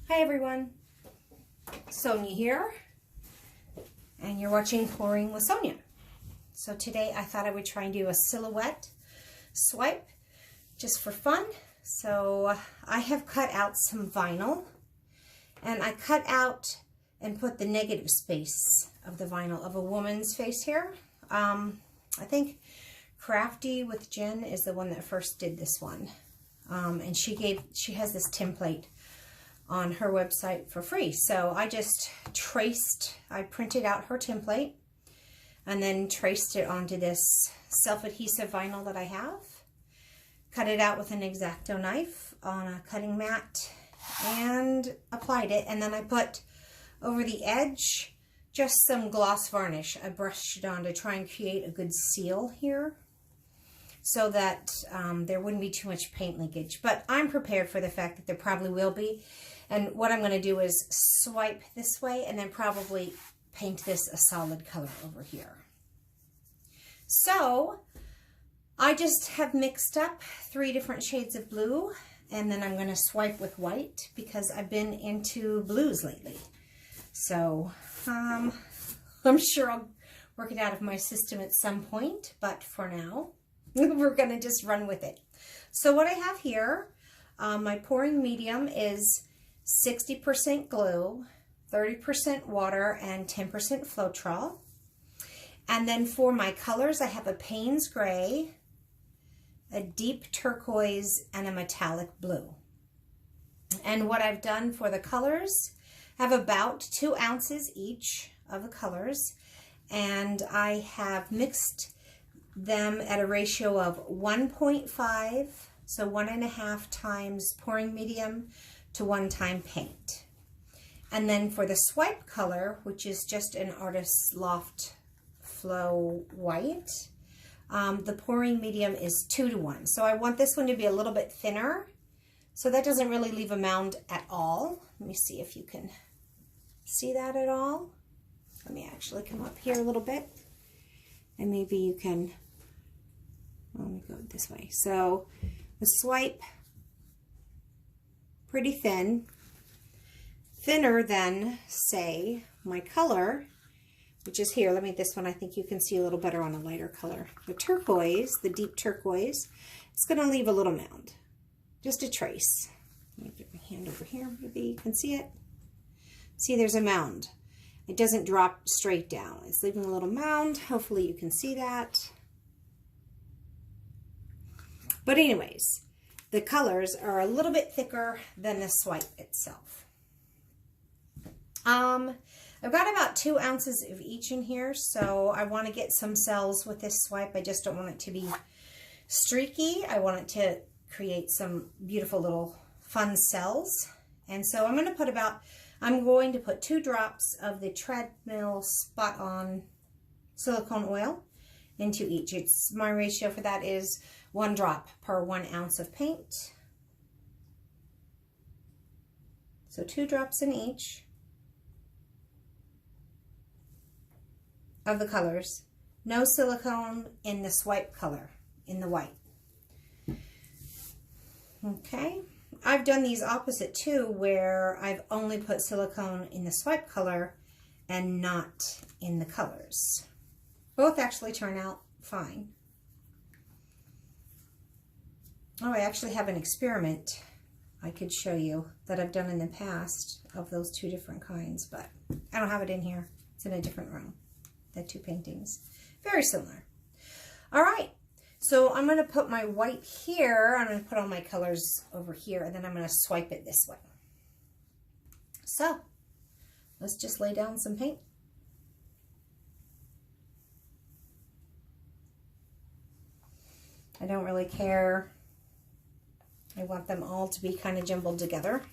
Hi everyone, Sonia here, and you're watching Pouring with Sonia. So today I thought I would try and do a silhouette swipe just for fun. So I have cut out some vinyl, and I cut out and put the negative space of the vinyl of a woman's face here. I think Crafty with Jen is the one that first did this one, and she has this template on her website for free. So I just I printed out her template and then traced it onto this self-adhesive vinyl that I have, cut it out with an X-Acto knife on a cutting mat and applied it. And then I put over the edge just some gloss varnish. I brushed it on to try and create a good seal here so that there wouldn't be too much paint leakage. But I'm prepared for the fact that there probably will be. And what I'm going to do is swipe this way and then probably paint this a solid color over here. So I just have mixed up 3 different shades of blue, and then I'm going to swipe with white because I've been into blues lately. So I'm sure I'll work it out of my system at some point, but for now, we're going to just run with it. So what I have here, my pouring medium is 60% glue, 30% water, and 10% Floetral. And then for my colors, I have a Payne's gray, a deep turquoise, and a metallic blue. And what I've done for the colors, I have about 2 ounces each of the colors, and I have mixed them at a ratio of 1.5, so 1.5 times pouring medium to 1 time paint. And then for the swipe color, which is just an Artist's Loft Flow White, the pouring medium is 2 to 1. So I want this one to be a little bit thinner, so that doesn't really leave a mound at all. Let me see if you can see that at all. Let me actually come up here a little bit, and maybe you can, let me go this way. So the swipe, pretty thin, thinner than, say, my color, which is here. This one I think you can see a little better on a lighter color. The turquoise, the deep turquoise, it's going to leave a little mound, just a trace. Let me put my hand over here, maybe you can see it. See, there's a mound. It doesn't drop straight down. It's leaving a little mound. Hopefully you can see that. But anyways, the colors are a little bit thicker than the swipe itself. I've got about 2 ounces of each in here, so I want to get some cells with this swipe. I just don't want it to be streaky. I want it to create some beautiful little fun cells. And so I'm going to put 2 drops of the Treadmill Spot On silicone oil into each. My ratio for that is 1 drop per 1 ounce of paint. So 2 drops in each of the colors. No silicone in the swipe color, in the white. Okay, I've done these opposite too, where I've only put silicone in the swipe color and not in the colors. Both actually turn out fine. Oh, I actually have an experiment I could show you that I've done in the past of those 2 different kinds, but I don't have it in here. It's in a different room. The 2 paintings. Very similar. All right. So I'm going to put my white here. I'm going to put all my colors over here, and then I'm going to swipe it this way. So let's just lay down some paint. I don't really care. I want them all to be kind of jumbled together.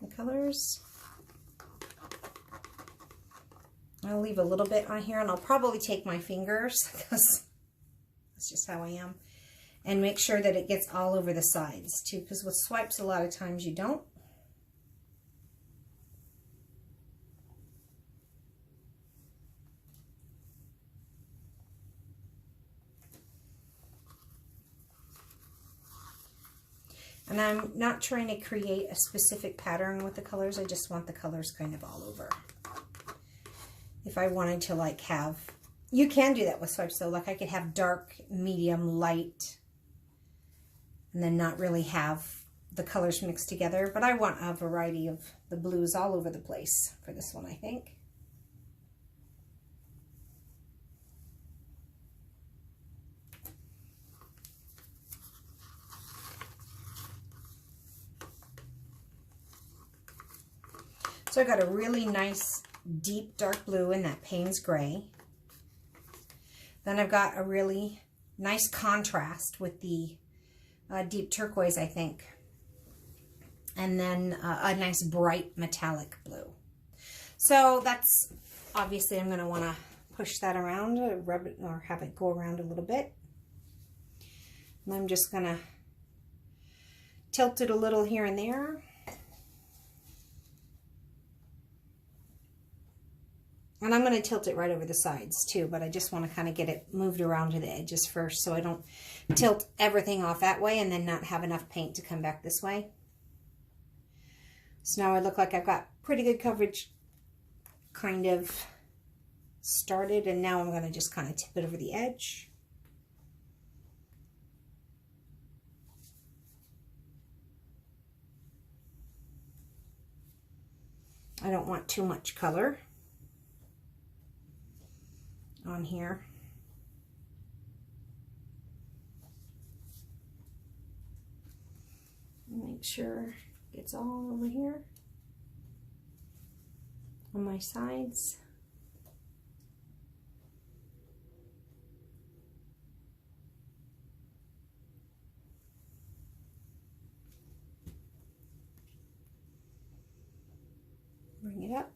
The colors. I'll leave a little bit on here, and I'll probably take my fingers because that's just how I am, and make sure that it gets all over the sides too, because with swipes a lot of times you don't. And I'm not trying to create a specific pattern with the colors. I just want the colors kind of all over. If I wanted to like have, you can do that with swipes though. Like I could have dark, medium, light, and then not really have the colors mixed together. But I want a variety of the blues all over the place for this one, I think. So I got a really nice deep dark blue in that Payne's gray. Then I've got a really nice contrast with the deep turquoise, I think. And then a nice bright metallic blue. So that's, obviously I'm going to want to push that around, rub it, or have it go around a little bit. And I'm just going to tilt it a little here and there. And I'm going to tilt it right over the sides too, but I just want to kind of get it moved around to the edges first so I don't tilt everything off that way and then not have enough paint to come back this way. So now I look like I've got pretty good coverage kind of started, and now I'm going to just kind of tip it over the edge. I don't want too much color on here. Make sure it's all over here on my sides. Bring it up.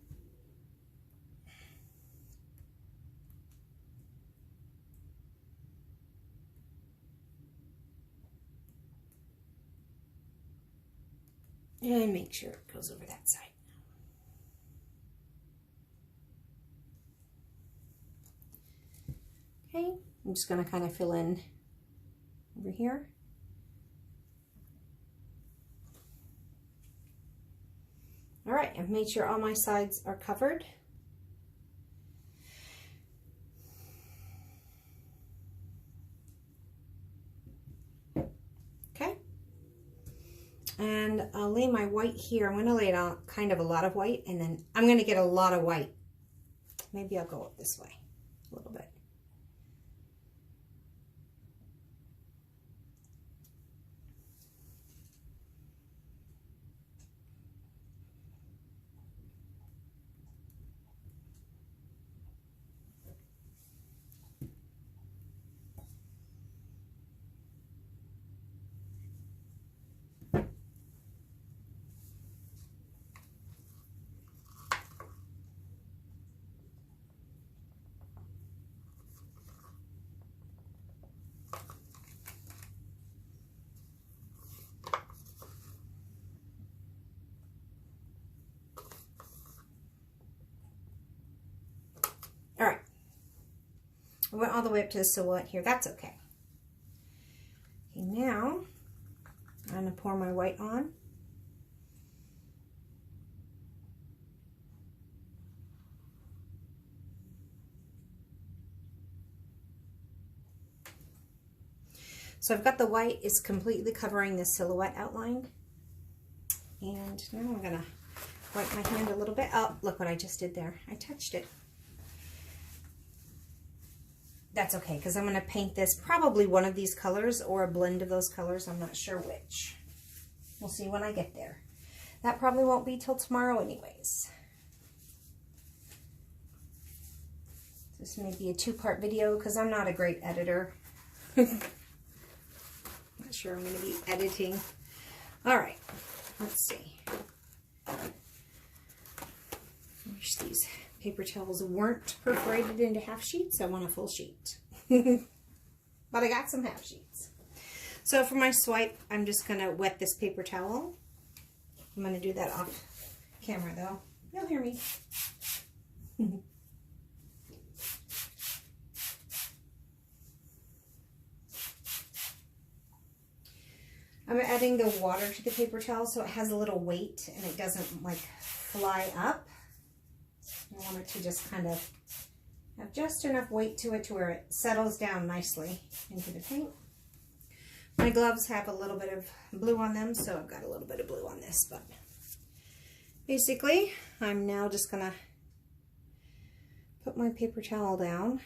And make sure it goes over that side. Okay, I'm just going to kind of fill in over here. All right, I've made sure all my sides are covered. And I'll lay my white here. I'm going to lay it on kind of a lot of white, and then I'm going to get a lot of white. Maybe I'll go up this way a little bit. All right, I went all the way up to the silhouette here. That's okay. Okay, now I'm going to pour my white on. So I've got the white is completely covering the silhouette outline. And now I'm going to wipe my hand a little bit. Oh, look what I just did there. I touched it. That's okay, because I'm going to paint this probably one of these colors or a blend of those colors. I'm not sure which. We'll see when I get there. That probably won't be till tomorrow anyways. This may be a two-part video because I'm not a great editor. Not sure I'm going to be editing. All right, let's see. I wish these paper towels weren't perforated into half sheets. I want a full sheet. But I got some half sheets. So for my swipe, I'm just going to wet this paper towel. I'm going to do that off camera though. You'll hear me. I'm adding the water to the paper towel so it has a little weight and it doesn't like fly up. I want it to just kind of have just enough weight to it to where it settles down nicely into the paint. My gloves have a little bit of blue on them, so I've got a little bit of blue on this, but basically I'm now just gonna put my paper towel down.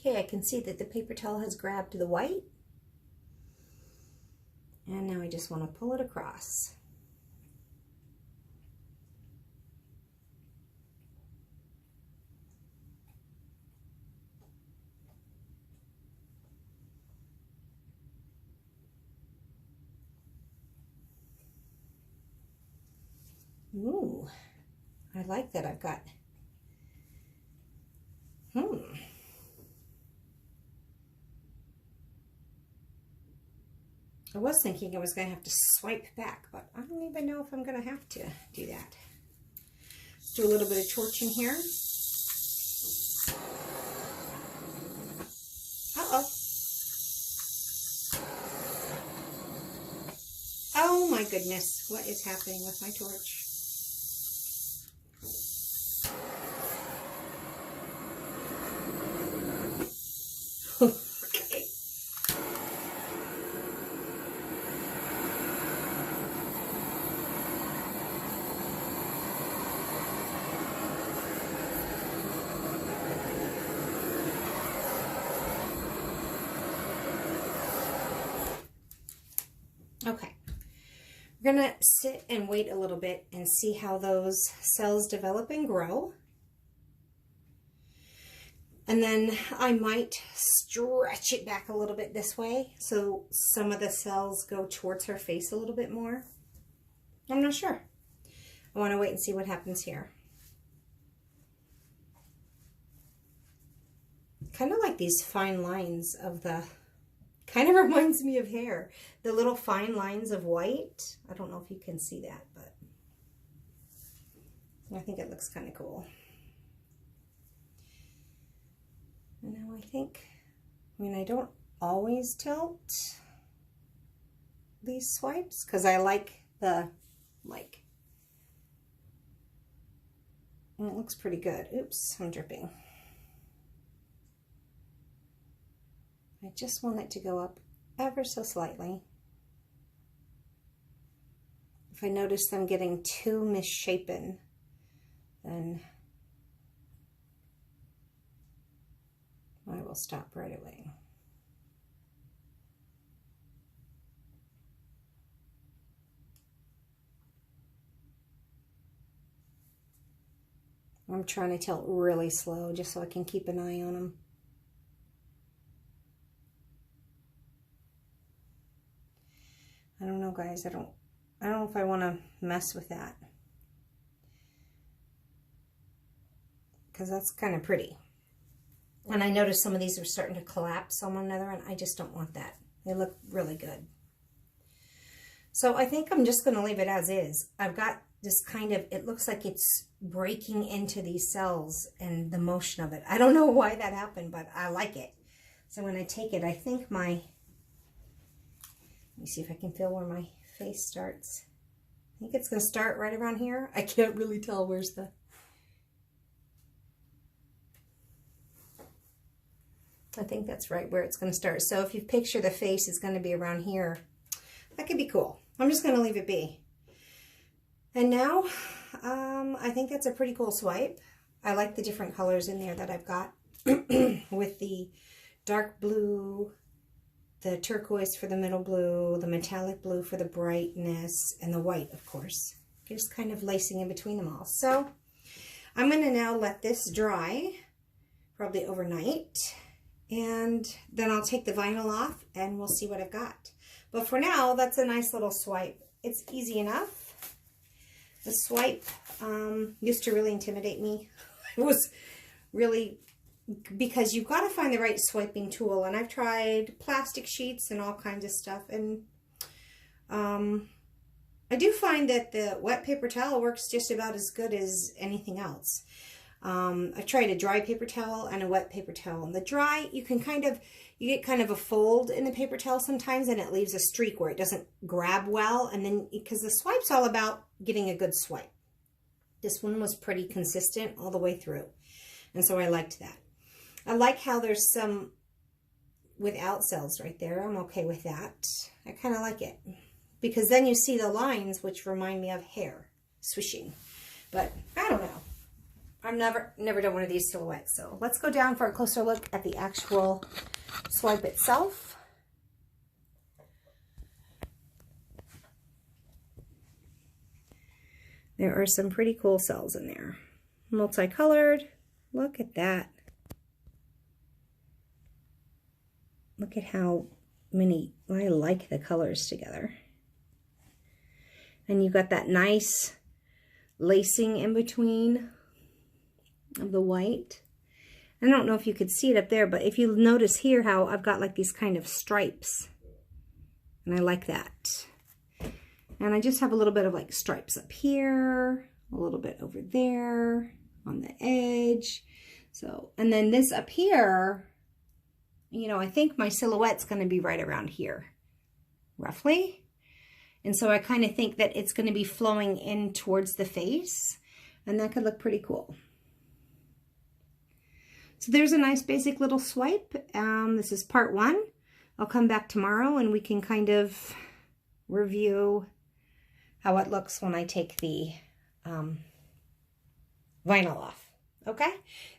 Okay, I can see that the paper towel has grabbed the white. And now I just want to pull it across. Ooh, I like that I've got, I was thinking I was going to have to swipe back, but I don't even know if I'm going to have to do that. Let's do a little bit of torching here. Uh-oh. Oh my goodness, what is happening with my torch? Okay, we're gonna sit and wait a little bit and see how those cells develop and grow. And then I might stretch it back a little bit this way so some of the cells go towards her face a little bit more. I'm not sure. I want to wait and see what happens here. Kind of like these fine lines of the, kind of reminds me of hair. The little fine lines of white. I don't know if you can see that, but I think it looks kind of cool. And now I mean, I don't always tilt these swipes because I like the, and it looks pretty good. Oops, I'm dripping. I just want it to go up ever so slightly. If I notice them getting too misshapen, then I will stop right away. I'm trying to tilt really slow just so I can keep an eye on them. I don't know, guys. I don't know if I want to mess with that, because that's kind of pretty. And I noticed some of these are starting to collapse on one another, and I just don't want that. They look really good. So I think I'm just going to leave it as is. I've got this kind of, it looks like it's breaking into these cells and the motion of it. I don't know why that happened, but I like it. So when I take it, I think my, let me see if I can feel where my face starts. I think it's going to start right around here. I can't really tell where's the, I think that's right where it's going to start. So if you picture the face is going to be around here, that could be cool. I'm just going to leave it be. And now, I think that's a pretty cool swipe. I like the different colors in there that I've got with the dark blue, the turquoise for the middle blue, the metallic blue for the brightness, and the white, of course. Just kind of lacing in between them all. So I'm going to now let this dry, probably overnight. And then I'll take the vinyl off and we'll see what I've got. But for now, that's a nice little swipe. It's easy enough. The swipe used to really intimidate me. It was really, because you've got to find the right swiping tool. And I've tried plastic sheets and all kinds of stuff. And I do find that the wet paper towel works just about as good as anything else. I've tried a dry paper towel and a wet paper towel. And the dry, you get kind of a fold in the paper towel sometimes, and it leaves a streak where it doesn't grab well. And then, because the swipe's all about getting a good swipe. This one was pretty consistent all the way through. And so I liked that. I like how there's some without cells right there. I'm okay with that. I kind of like it. Because then you see the lines, which remind me of hair swishing. But I don't know. I've never done one of these silhouettes. So let's go down for a closer look at the actual swipe itself. There are some pretty cool cells in there. Multicolored. Look at that. Look at how many, I like the colors together. And you got that nice lacing in between of the white. I don't know if you could see it up there, but if you notice here how I've got like these kind of stripes. And I like that. And I just have a little bit of like stripes up here, a little bit over there on the edge. So, and then this up here, you know, I think my silhouette's going to be right around here, roughly. And so I kind of think that it's going to be flowing in towards the face, and that could look pretty cool. So there's a nice basic little swipe. This is part 1. I'll come back tomorrow and we can kind of review how it looks when I take the vinyl off. Okay?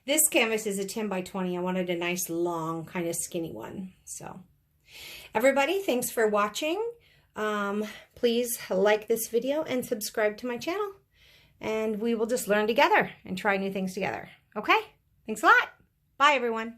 This canvas is a 10 by 20. I wanted a nice long kind of skinny one. So everybody, thanks for watching. Please like this video and subscribe to my channel. And we will just learn together and try new things together. Okay? Thanks a lot. Bye, everyone.